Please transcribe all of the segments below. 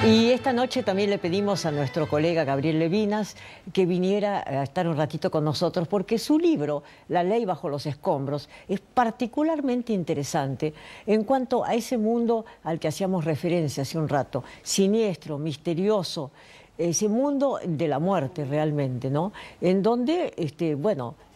Y esta noche también le pedimos a nuestro colega Gabriel Levinas que viniera a estar un ratito con nosotros porque su libro, La ley bajo los escombros, es particularmente interesante en cuanto a ese mundo al que hacíamos referencia hace un rato, siniestro, misterioso, ese mundo de la muerte realmente, ¿no? En donde,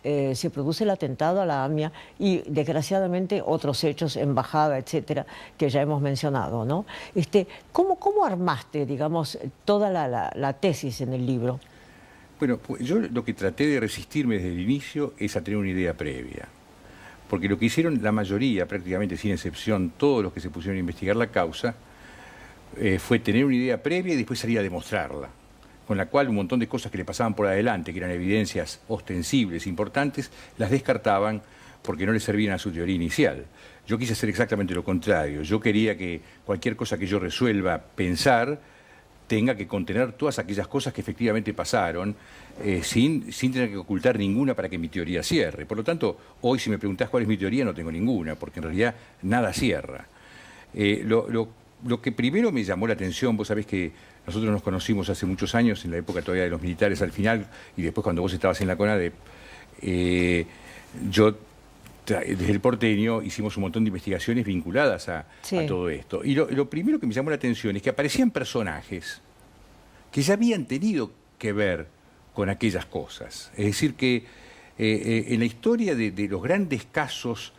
se produce el atentado a la AMIA y desgraciadamente otros hechos, embajada, etcétera, que ya hemos mencionado, ¿no? ¿Cómo armaste, digamos, toda la tesis en el libro? Bueno, pues yo lo que traté de resistirme desde el inicio es a tener una idea previa. Porque lo que hicieron la mayoría, prácticamente sin excepción, todos los que se pusieron a investigar la causa, fue tener una idea previa y después salir a demostrarla. Con la cual un montón de cosas que le pasaban por adelante, que eran evidencias ostensibles, importantes, las descartaban porque no les servían a su teoría inicial. Yo quise hacer exactamente lo contrario. Yo quería que cualquier cosa que yo resuelva pensar tenga que contener todas aquellas cosas que efectivamente pasaron, sin tener que ocultar ninguna para que mi teoría cierre. Por lo tanto, hoy si me preguntás cuál es mi teoría, no tengo ninguna, porque en realidad nada cierra. Lo que primero me llamó la atención, vos sabés que nosotros nos conocimos hace muchos años, en la época todavía de los militares al final, y después cuando vos estabas en la CONADEP, yo desde el porteño hicimos un montón de investigaciones vinculadas a todo esto. Y lo primero que me llamó la atención es que aparecían personajes que ya habían tenido que ver con aquellas cosas. Es decir, que en la historia de los grandes casos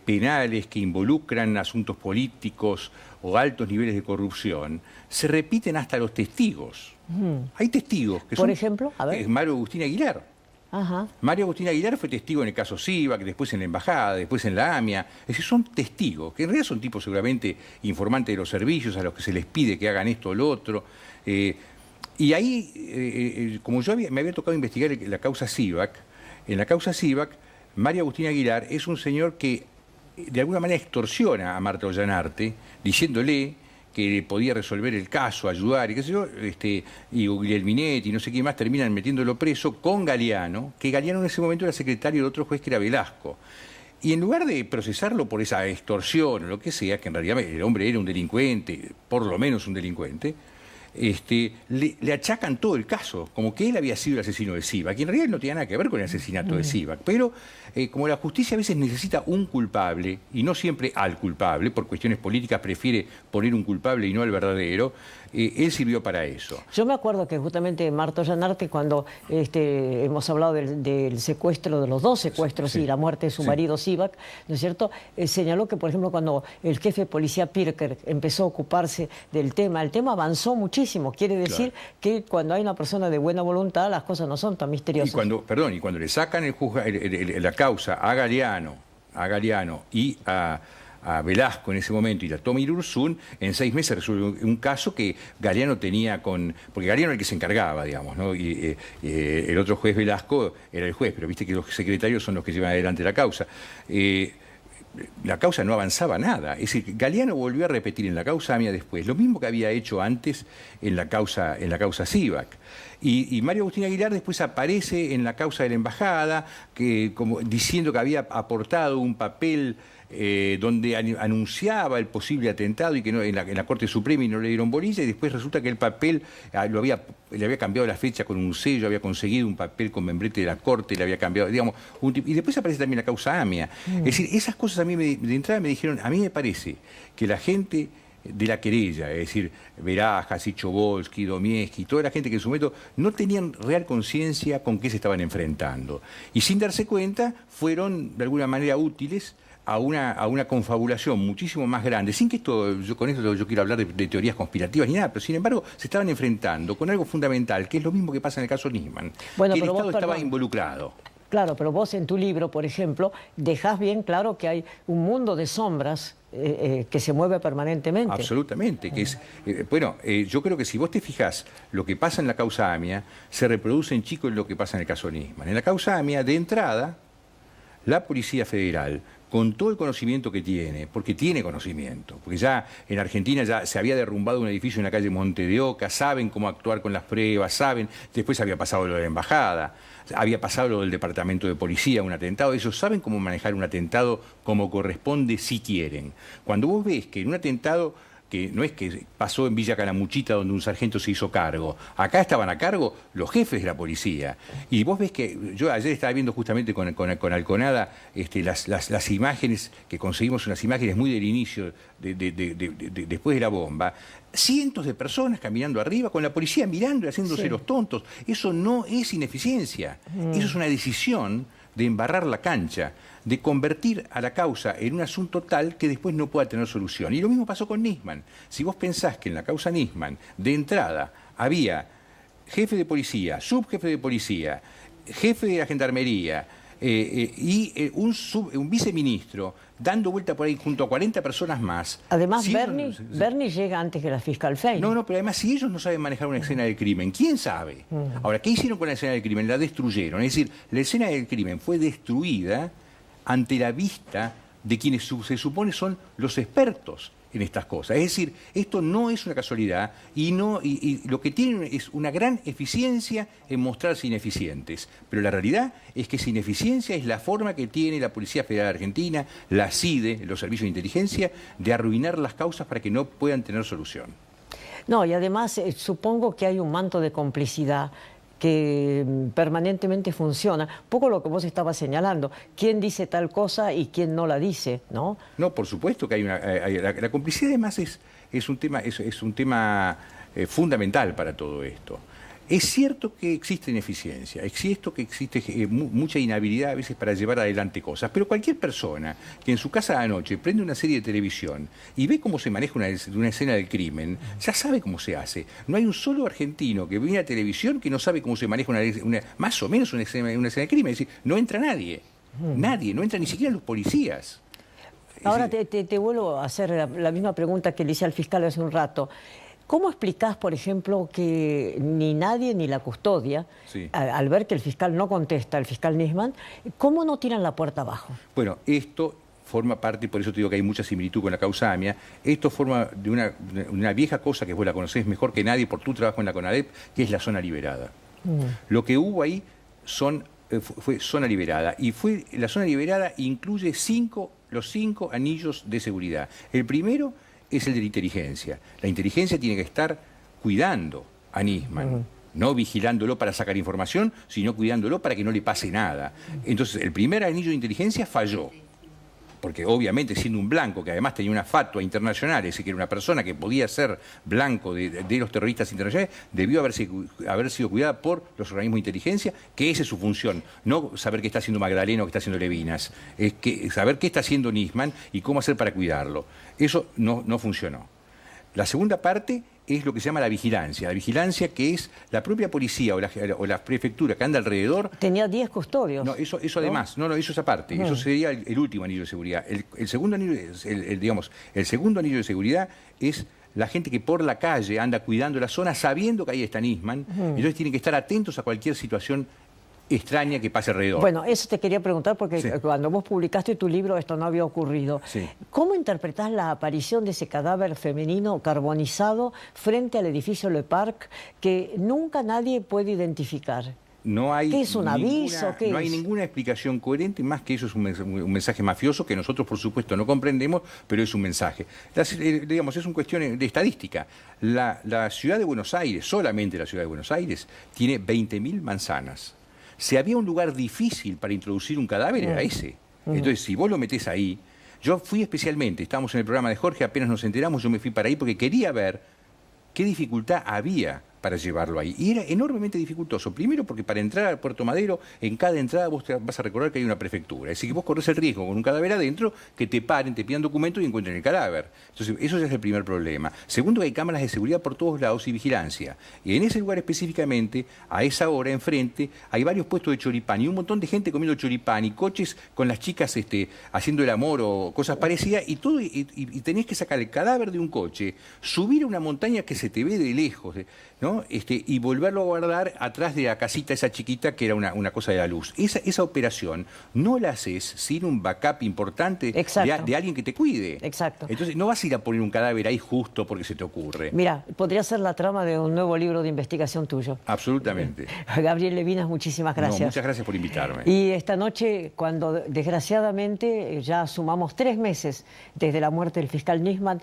penales que involucran asuntos políticos o altos niveles de corrupción, se repiten hasta los testigos. Hay testigos que son... Por ejemplo, a ver. Mario Agustín Aguilar. Ajá. Mario Agustín Aguilar fue testigo en el caso SIVAC, después en la embajada, después en la AMIA. Es decir, son testigos, que en realidad son tipos seguramente informantes de los servicios, a los que se les pide que hagan esto o lo otro. Y ahí, como yo me había tocado investigar la causa SIVAC, en la causa SIVAC, Mario Agustín Aguilar es un señor que de alguna manera extorsiona a Marta Ollanarte, diciéndole que podía resolver el caso, ayudar, y qué sé yo, y Guglielminetti y no sé qué más terminan metiéndolo preso con Galeano, que Galeano en ese momento era secretario de otro juez que era Velasco. Y en lugar de procesarlo por esa extorsión o lo que sea, que en realidad el hombre era un delincuente, por lo menos un delincuente, le achacan todo el caso, como que él había sido el asesino de SIVAC, que en realidad no tenía nada que ver con el asesinato de SIVAC, pero como la justicia a veces necesita un culpable, y no siempre al culpable, por cuestiones políticas prefiere poner un culpable y no al verdadero, él sirvió para eso. Yo me acuerdo que justamente Marta Ollanarte, cuando hemos hablado del secuestro, de los dos secuestros y la muerte de su marido SIVAC, ¿no es cierto?, señaló que, por ejemplo, cuando el jefe de policía Pirker empezó a ocuparse del tema, el tema avanzó muchísimo. Quiere decir que cuando hay una persona de buena voluntad, las cosas no son tan misteriosas. Y cuando le sacan la causa a Galeano y a Velasco en ese momento y la toma Irurzún, en 6 meses resuelve un caso que Galeano tenía porque Galeano era el que se encargaba, digamos, ¿no? Y el otro juez Velasco era el juez, pero viste que los secretarios son los que llevan adelante la causa. La causa no avanzaba nada. Es decir, Galeano volvió a repetir en la causa AMIA después lo mismo que había hecho antes en la causa SIVAC. Y Mario Agustín Aguilar después aparece en la causa de la embajada, diciendo que había aportado un papel donde anunciaba el posible atentado y que no, en la Corte Suprema y no le dieron bolilla, y después resulta que el papel le había cambiado la fecha con un sello, había conseguido un papel con membrete de la Corte, le había cambiado, digamos, y después aparece también la causa AMIA. Es decir, esas cosas a mí de entrada me dijeron, a mí me parece que la gente de la querella, es decir, Berajas, Chobolsky, Domieski, toda la gente que en su momento no tenían real conciencia con qué se estaban enfrentando. Y sin darse cuenta, fueron de alguna manera útiles a una confabulación muchísimo más grande, sin que con esto yo quiero hablar de teorías conspirativas ni nada, pero sin embargo se estaban enfrentando con algo fundamental, que es lo mismo que pasa en el caso Nisman, que el Estado estaba involucrado. Claro, pero vos en tu libro, por ejemplo, dejás bien claro que hay un mundo de sombras que se mueve permanentemente. Absolutamente. Yo creo que si vos te fijás lo que pasa en la causa AMIA, se reproduce en chico en lo que pasa en el caso Nisman. En la causa AMIA, de entrada, la Policía Federal, con todo el conocimiento que tiene, porque tiene conocimiento, porque ya en Argentina ya se había derrumbado un edificio en la calle Monte de Oca, saben cómo actuar con las pruebas, después había pasado lo de la embajada, había pasado lo del departamento de policía, un atentado, ellos saben cómo manejar un atentado como corresponde si quieren. Cuando vos ves que en un atentado no es que pasó en Villa Calamuchita donde un sargento se hizo cargo. Acá estaban a cargo los jefes de la policía. Y vos ves que, yo ayer estaba viendo justamente con Alconada las imágenes, que conseguimos unas imágenes muy del inicio, después de la bomba. Cientos de personas caminando arriba, con la policía mirando y haciéndose los tontos. Eso no es ineficiencia. Eso es una decisión de embarrar la cancha, de convertir a la causa en un asunto tal que después no pueda tener solución. Y lo mismo pasó con Nisman. Si vos pensás que en la causa Nisman, de entrada, había jefe de policía, subjefe de policía, jefe de la gendarmería y un viceministro dando vuelta por ahí junto a 40 personas más. Además, Bernie llega antes que la fiscal Fein. No, pero además, si ellos no saben manejar una escena del crimen, ¿quién sabe? Ahora, ¿qué hicieron con la escena del crimen? La destruyeron. Es decir, la escena del crimen fue destruida ante la vista de quienes se supone son los expertos en estas cosas. Es decir, esto no es una casualidad y lo que tienen es una gran eficiencia en mostrarse ineficientes. Pero la realidad es que esa ineficiencia es la forma que tiene la Policía Federal Argentina, la CIDE, los servicios de inteligencia, de arruinar las causas para que no puedan tener solución. No, y además supongo que hay un manto de complicidad que permanentemente funciona. Poco lo que vos estabas señalando, quién dice tal cosa y quién no la dice, ¿no? No, por supuesto que la complicidad además es un tema fundamental para todo esto. Es cierto que existe ineficiencia, es cierto que existe mucha inhabilidad a veces para llevar adelante cosas, pero cualquier persona que en su casa de anoche prende una serie de televisión y ve cómo se maneja una escena del crimen, ya sabe cómo se hace. No hay un solo argentino que viene a televisión que no sabe cómo se maneja más o menos una escena del crimen. Es decir, no entra nadie, no entra ni siquiera los policías. Ahora te vuelvo a hacer la misma pregunta que le hice al fiscal hace un rato. ¿Cómo explicás, por ejemplo, que ni nadie ni la custodia, al ver que el fiscal no contesta, el fiscal Nisman, cómo no tiran la puerta abajo? Bueno, esto forma parte, y por eso te digo que hay mucha similitud con la causa AMIA, esto forma de una vieja cosa que vos la conocés mejor que nadie por tu trabajo en la CONADEP, que es la zona liberada. Lo que hubo ahí fue zona liberada, y la zona liberada incluye los 5 anillos de seguridad. El primero es el de la inteligencia. La inteligencia tiene que estar cuidando a Nisman, no vigilándolo para sacar información, sino cuidándolo para que no le pase nada. Entonces, el primer anillo de inteligencia falló, porque obviamente siendo un blanco, que además tenía una fatua internacional, es decir, que era una persona que podía ser blanco de los terroristas internacionales, debió haber sido cuidada por los organismos de inteligencia, que esa es su función, no saber qué está haciendo Magdalena o qué está haciendo Levinas, es saber qué está haciendo Nisman y cómo hacer para cuidarlo. Eso no funcionó. La segunda parte es lo que se llama la vigilancia que es la propia policía o la prefectura que anda alrededor. Tenía 10 custodios. No, eso además, eso es aparte, eso sería el último anillo de seguridad. El segundo anillo, el segundo anillo de seguridad es la gente que por la calle anda cuidando la zona sabiendo que ahí está Nisman, entonces tienen que estar atentos a cualquier situación extraña que pase alrededor. Bueno, eso te quería preguntar porque cuando vos publicaste tu libro esto no había ocurrido. ¿Cómo interpretás la aparición de ese cadáver femenino carbonizado frente al edificio Le Parc que nunca nadie puede identificar? ¿Qué es un aviso? No hay ninguna explicación coherente, más que eso es un mensaje mafioso que nosotros por supuesto no comprendemos, pero es un mensaje. Es una cuestión de estadística. La ciudad de Buenos Aires, solamente la ciudad de Buenos Aires, tiene 20.000 manzanas. Si había un lugar difícil para introducir un cadáver, era ese. Entonces, si vos lo metés ahí, yo fui especialmente, estábamos en el programa de Jorge, apenas nos enteramos, yo me fui para ahí porque quería ver qué dificultad había para llevarlo ahí. Y era enormemente dificultoso. Primero porque para entrar al Puerto Madero, en cada entrada vos vas a recordar que hay una prefectura. Es decir, que vos corres el riesgo con un cadáver adentro, que te paren, te pidan documentos y encuentren el cadáver. Entonces, eso ya es el primer problema. Segundo, que hay cámaras de seguridad por todos lados y vigilancia. Y en ese lugar específicamente, a esa hora, enfrente, hay varios puestos de choripán y un montón de gente comiendo choripán y coches con las chicas haciendo el amor o cosas parecidas y todo, y tenés que sacar el cadáver de un coche, subir a una montaña que se te ve de lejos, ¿no? Y volverlo a guardar atrás de la casita esa chiquita que era una cosa de la luz. Esa operación no la haces sin un backup importante de alguien que te cuide. Exacto. Entonces no vas a ir a poner un cadáver ahí justo porque se te ocurre. Mira, podría ser la trama de un nuevo libro de investigación tuyo. Absolutamente. Gabriel Levinas, muchísimas gracias. No, muchas gracias por invitarme. Y esta noche, cuando desgraciadamente ya sumamos 3 meses desde la muerte del fiscal Nisman,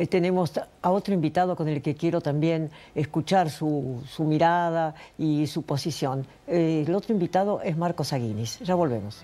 tenemos a otro invitado con el que quiero también escuchar su mirada y su posición. El otro invitado es Marcos Aguinis. Ya volvemos.